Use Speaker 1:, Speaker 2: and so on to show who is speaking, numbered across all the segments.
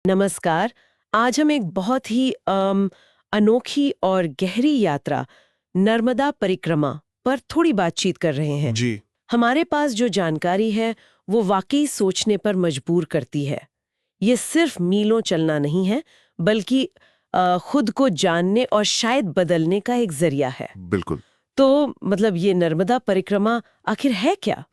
Speaker 1: नमस्कार। आज हम एक बहुत ही अनोखी और गहरी यात्रा नर्मदा परिक्रमा पर थोड़ी बातचीत कर रहे हैं।
Speaker 2: जी।
Speaker 1: हमारे पास जो जानकारी है वो वाकई सोचने पर मजबूर करती है। ये सिर्फ मीलों चलना नहीं है, बल्कि खुद को जानने और शायद बदलने का एक जरिया है।
Speaker 2: बिल्कुल।
Speaker 1: तो मतलब ये नर्मदा परिक्रमा आखिर है क्या?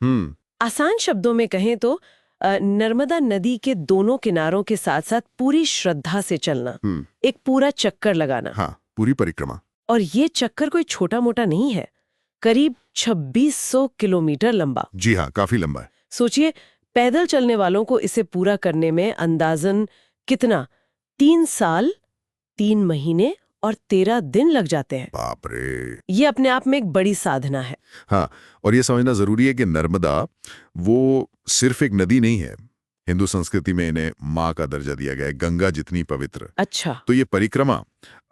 Speaker 1: आसान शब्दों में कहें तो नर्मदा नदी के दोनों किनारों के साथ साथ पूरी श्रद्धा से चलना, एक पूरा चक्कर लगाना।
Speaker 2: हाँ, पूरी परिक्रमा।
Speaker 1: और ये चक्कर कोई छोटा मोटा नहीं है, करीब 2600 किलोमीटर लंबा।
Speaker 2: जी हाँ, काफी लंबा है।
Speaker 1: सोचिए, पैदल चलने वालों को इसे पूरा करने में अंदाजन कितना 3 साल 3 महीने और 13 दिन लग जाते हैं।
Speaker 2: बाप रे।
Speaker 1: ये अपने आप में एक बड़ी साधना है।
Speaker 2: हाँ, और ये समझना जरूरी है कि नर्मदा वो सिर्फ एक नदी नहीं है। हिंदू संस्कृति में इन्हें माँ का दर्जा दिया गया है, गंगा जितनी पवित्र।
Speaker 1: अच्छा।
Speaker 2: तो ये परिक्रमा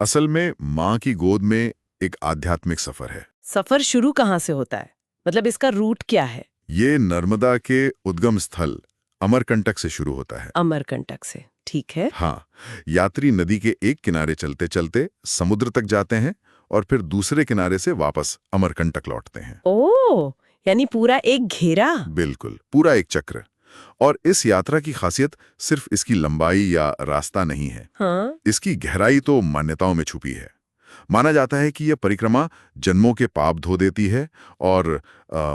Speaker 2: असल में माँ की गोद में एक आध्यात्मिक सफर है।
Speaker 1: सफर शुरू कहाँ से होता है? मतलब इसका रूट क्या है?
Speaker 2: ये नर्मदा के उद्गम स्थल अमरकंटक से शुरू होता है।
Speaker 1: अमरकंटक से, ठीक है।
Speaker 2: हाँ, यात्री नदी के एक किनारे चलते चलते समुद्र तक जाते हैं और फिर दूसरे किनारे से वापस अमरकंटक लौटते हैं।
Speaker 1: ओह, यानी पूरा एक घेरा।
Speaker 2: बिल्कुल, पूरा एक चक्र। और इस यात्रा की खासियत सिर्फ इसकी लंबाई या रास्ता नहीं है।
Speaker 1: हाँ?
Speaker 2: इसकी गहराई तो मान्यताओं में छुपी है। माना जाता है कि यह परिक्रमा जन्मों के पाप धो देती है और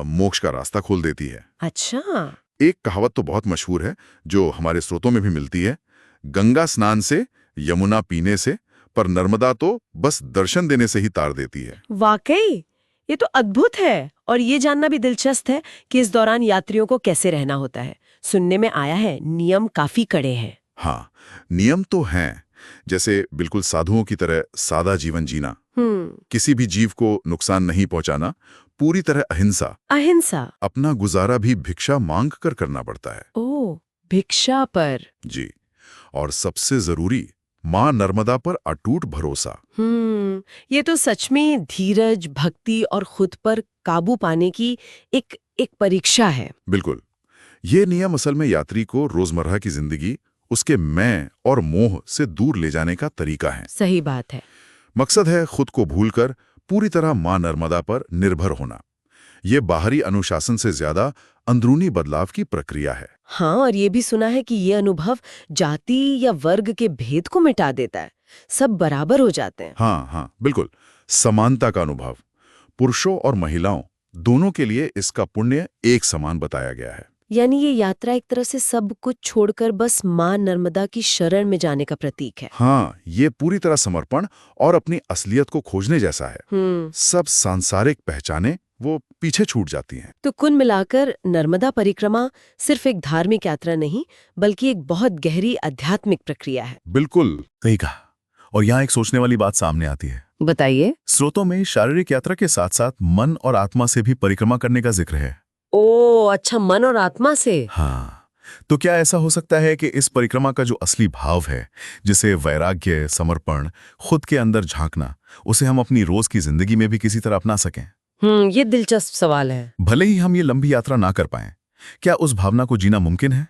Speaker 2: मोक्ष का रास्ता खोल देती है।
Speaker 1: अच्छा।
Speaker 2: एक कहावत तो बहुत मशहूर है जो हमारे स्रोतों में भी मिलती है, गंगा स्नान से, यमुना पीने से, पर नर्मदा तो बस दर्शन देने से ही तार देती है।
Speaker 1: वाकई ये तो अद्भुत है। और ये जानना भी दिलचस्प है कि इस दौरान यात्रियों को कैसे रहना होता है। सुनने में आया है नियम काफी कड़े हैं।
Speaker 2: हाँ, नियम तो हैं, जैसे बिल्कुल साधुओं की तरह सादा जीवन जीना, किसी भी जीव को नुकसान नहीं पहुंचाना, पूरी तरह अहिंसा।
Speaker 1: अहिंसा।
Speaker 2: अपना गुजारा भी भिक्षा मांग कर करना पड़ता है।
Speaker 1: ओह, भिक्षा पर।
Speaker 2: जी। और सबसे जरूरी, माँ नर्मदा पर अटूट भरोसा।
Speaker 1: ये तो सच में धीरज, भक्ति और खुद पर काबू पाने की एक परीक्षा है।
Speaker 2: बिल्कुल। ये नियम असल में यात्री को रोजमर्रा की जिंदगी, उसके मैं और मोह से दूर ले जाने का तरीका है।
Speaker 1: सही बात है।
Speaker 2: मकसद है खुद को भूलकर पूरी तरह माँ नर्मदा पर निर्भर होना। ये बाहरी अनुशासन से ज्यादा अंदरूनी बदलाव की प्रक्रिया है।
Speaker 1: हाँ, और ये भी सुना है कि ये अनुभव जाति या वर्ग के भेद को मिटा देता है, सब बराबर हो जाते हैं।
Speaker 2: हाँ, बिल्कुल। समानता का अनुभव। पुरुषों और महिलाओं दोनों के लिए इसका पुण्य एक समान बताया गया है।
Speaker 1: यानी ये यात्रा एक तरह से सब कुछ छोड़कर बस माँ नर्मदा की शरण में जाने का प्रतीक है।
Speaker 2: हाँ, ये पूरी तरह समर्पण और अपनी असलियत को खोजने जैसा है। सब सांसारिक पहचाने वो पीछे छूट जाती हैं।
Speaker 1: तो कुल मिलाकर नर्मदा परिक्रमा सिर्फ एक धार्मिक यात्रा नहीं, बल्कि एक बहुत गहरी आध्यात्मिक प्रक्रिया है।
Speaker 2: बिल्कुल सही कहा। और यहाँ एक सोचने वाली बात सामने आती है।
Speaker 1: बताइए।
Speaker 2: स्रोतों में शारीरिक यात्रा के साथ साथ मन और आत्मा से भी परिक्रमा करने का जिक्र है।
Speaker 1: ओह अच्छा, मन और आत्मा से।
Speaker 2: हाँ, तो क्या ऐसा हो सकता है कि इस परिक्रमा का जो असली भाव है, जिसे वैराग्य, समर्पण, खुद के अंदर झांकना, उसे हम अपनी रोज की जिंदगी में भी किसी तरह अपना सकें?
Speaker 1: ये दिलचस्प सवाल है।
Speaker 2: भले ही हम ये लंबी यात्रा ना कर पाएं, क्या उस भावना को जीना मुमकिन है?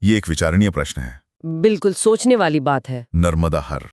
Speaker 2: ये एक विचारणीय प्रश्न है।
Speaker 1: बिल्कुल सोचने वाली बात है।
Speaker 2: नर्मदा हर